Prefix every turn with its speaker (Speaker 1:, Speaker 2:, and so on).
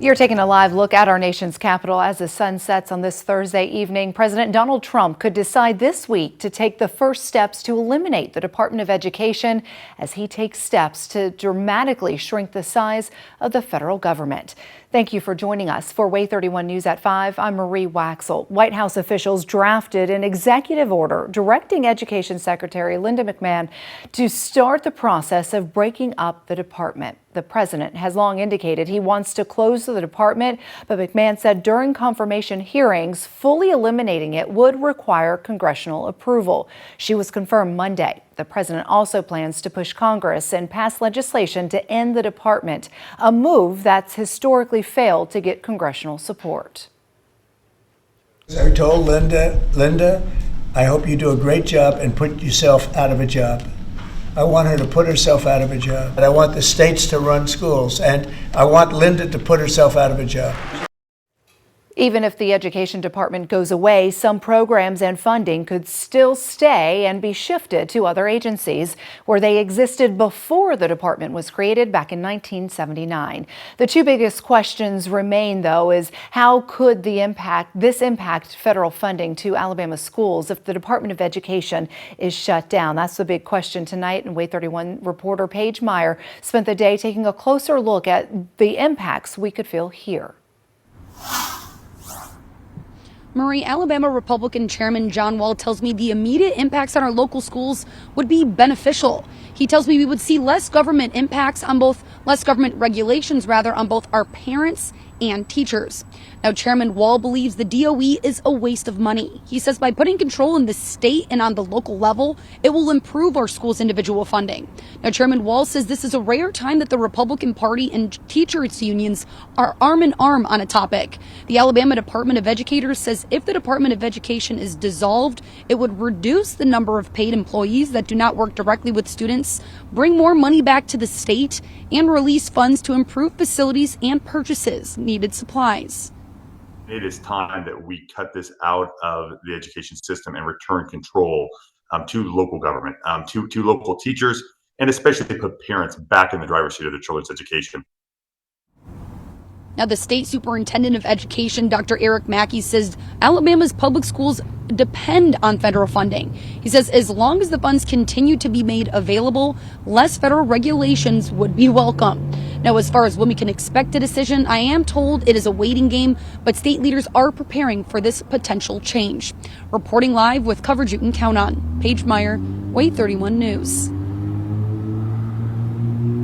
Speaker 1: You're taking a live look at our nation's capital as the sun sets on this Thursday evening. President Donald Trump could decide this week to take the first steps to eliminate the Department of Education as he takes steps to dramatically shrink the size of the federal government. Thank you for joining us for Way 31 News at 5. I'm Marie Waxel. White House officials drafted an executive order directing Education Secretary Linda McMahon to start the process of breaking up the department. The president has long indicated he wants to close the department, but McMahon said during confirmation hearings, fully eliminating it would require congressional approval. She was confirmed Monday. The president also plans to push Congress and pass legislation to end the department, a move that's historically failed to get congressional support.
Speaker 2: I told Linda, I hope you do a great job and put yourself out of a job. I want her to put herself out of a job. And I want the states to run schools, and I want Linda to put herself out of a job.
Speaker 1: Even if the Education Department goes away, some programs and funding could still stay and be shifted to other agencies where they existed before the department was created back in 1979. The two biggest questions remain, though, is how could this impact federal funding to Alabama schools if the Department of Education is shut down? That's the big question tonight, and Way 31 reporter Paige Meyer spent the day taking a closer look at the impacts we could feel here.
Speaker 3: Marie, Alabama Republican Chairman John Wall tells me the immediate impacts on our local schools would be beneficial. He tells me we would see less government regulations on both our parents and teachers. Now, Chairman Wall believes the DOE is a waste of money. He says by putting control in the state and on the local level, it will improve our schools' individual funding. Now, Chairman Wall says this is a rare time that the Republican Party and teachers' unions are arm in arm on a topic. The Alabama Department of Educators says if the Department of Education is dissolved, it would reduce the number of paid employees that do not work directly with students, bring more money back to the state, and release funds to improve facilities and purchases needed supplies.
Speaker 4: It is time that we cut this out of the education system and return control to local government, to local teachers, and especially put parents back in the driver's seat of their children's education.
Speaker 3: Now, the state superintendent of education, Dr. Eric Mackey, says Alabama's public schools depend on federal funding. He says as long as the funds continue to be made available, less federal regulations would be welcome. Now, as far as when we can expect a decision, I am told it is a waiting game, but state leaders are preparing for this potential change. Reporting live with coverage you can count on. Paige Meyer, Way 31 News.